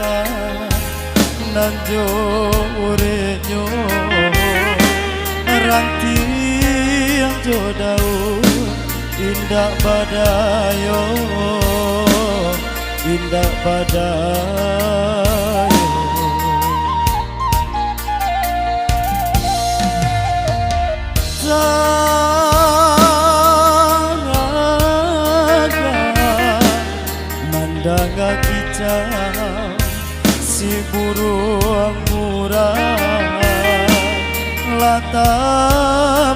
bata nanjo urenyo ranti yang jodau indah badayo indah badayo mandanga kita si burung murah lata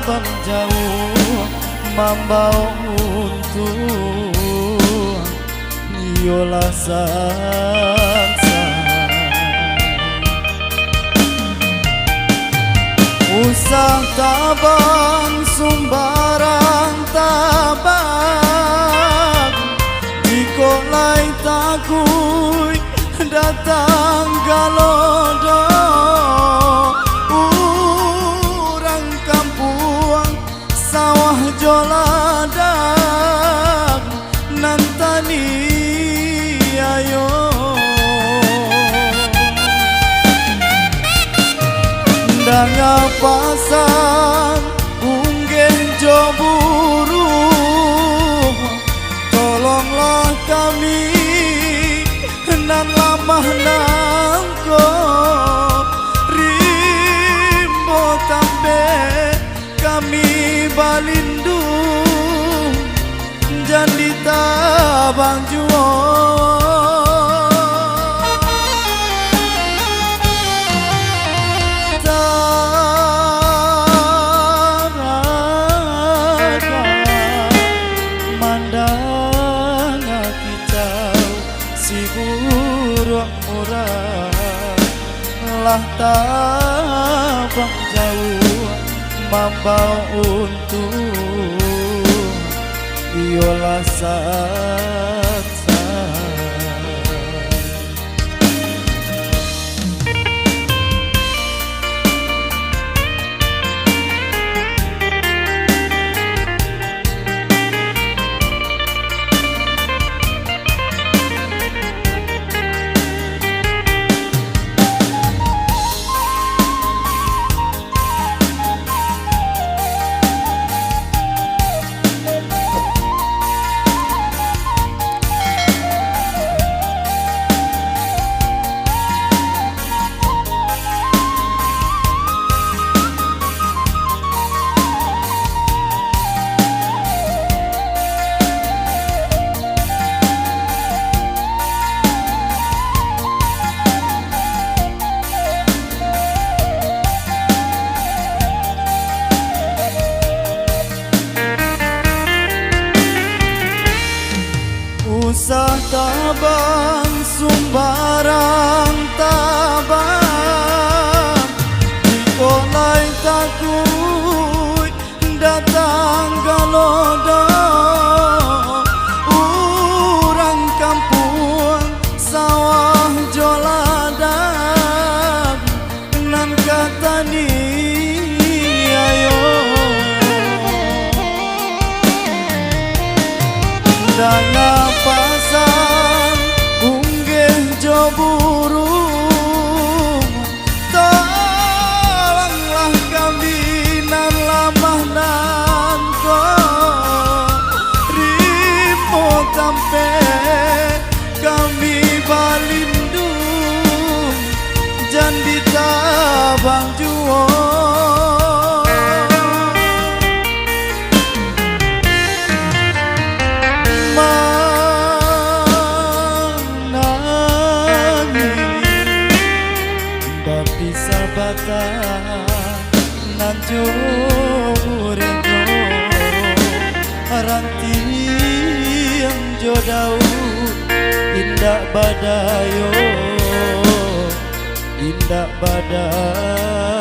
bang jauh mambau untuk yola sansa usah tabang sumbarang tabang dikolai takui datang galodo urang kampung sawah joladang nantani ayo ndanga pasang unggeng joburu tolonglah kami nan lamah nangko rimbo tambe kami balindu jandi tabang juo mandanga kita si burung murah lah tabang jauh mambau untuk iola satsa usah tabang sumbarang tabang dikolai takui datang galodo urang kampung sawah joladang nan katani ayo danga pasang unggeh joburung tolonglah kami nan lamah nanko rimo tampe kami balindung jandi tabang juo bata nanjo urenyo ranti yang jodau indah badayo indah badai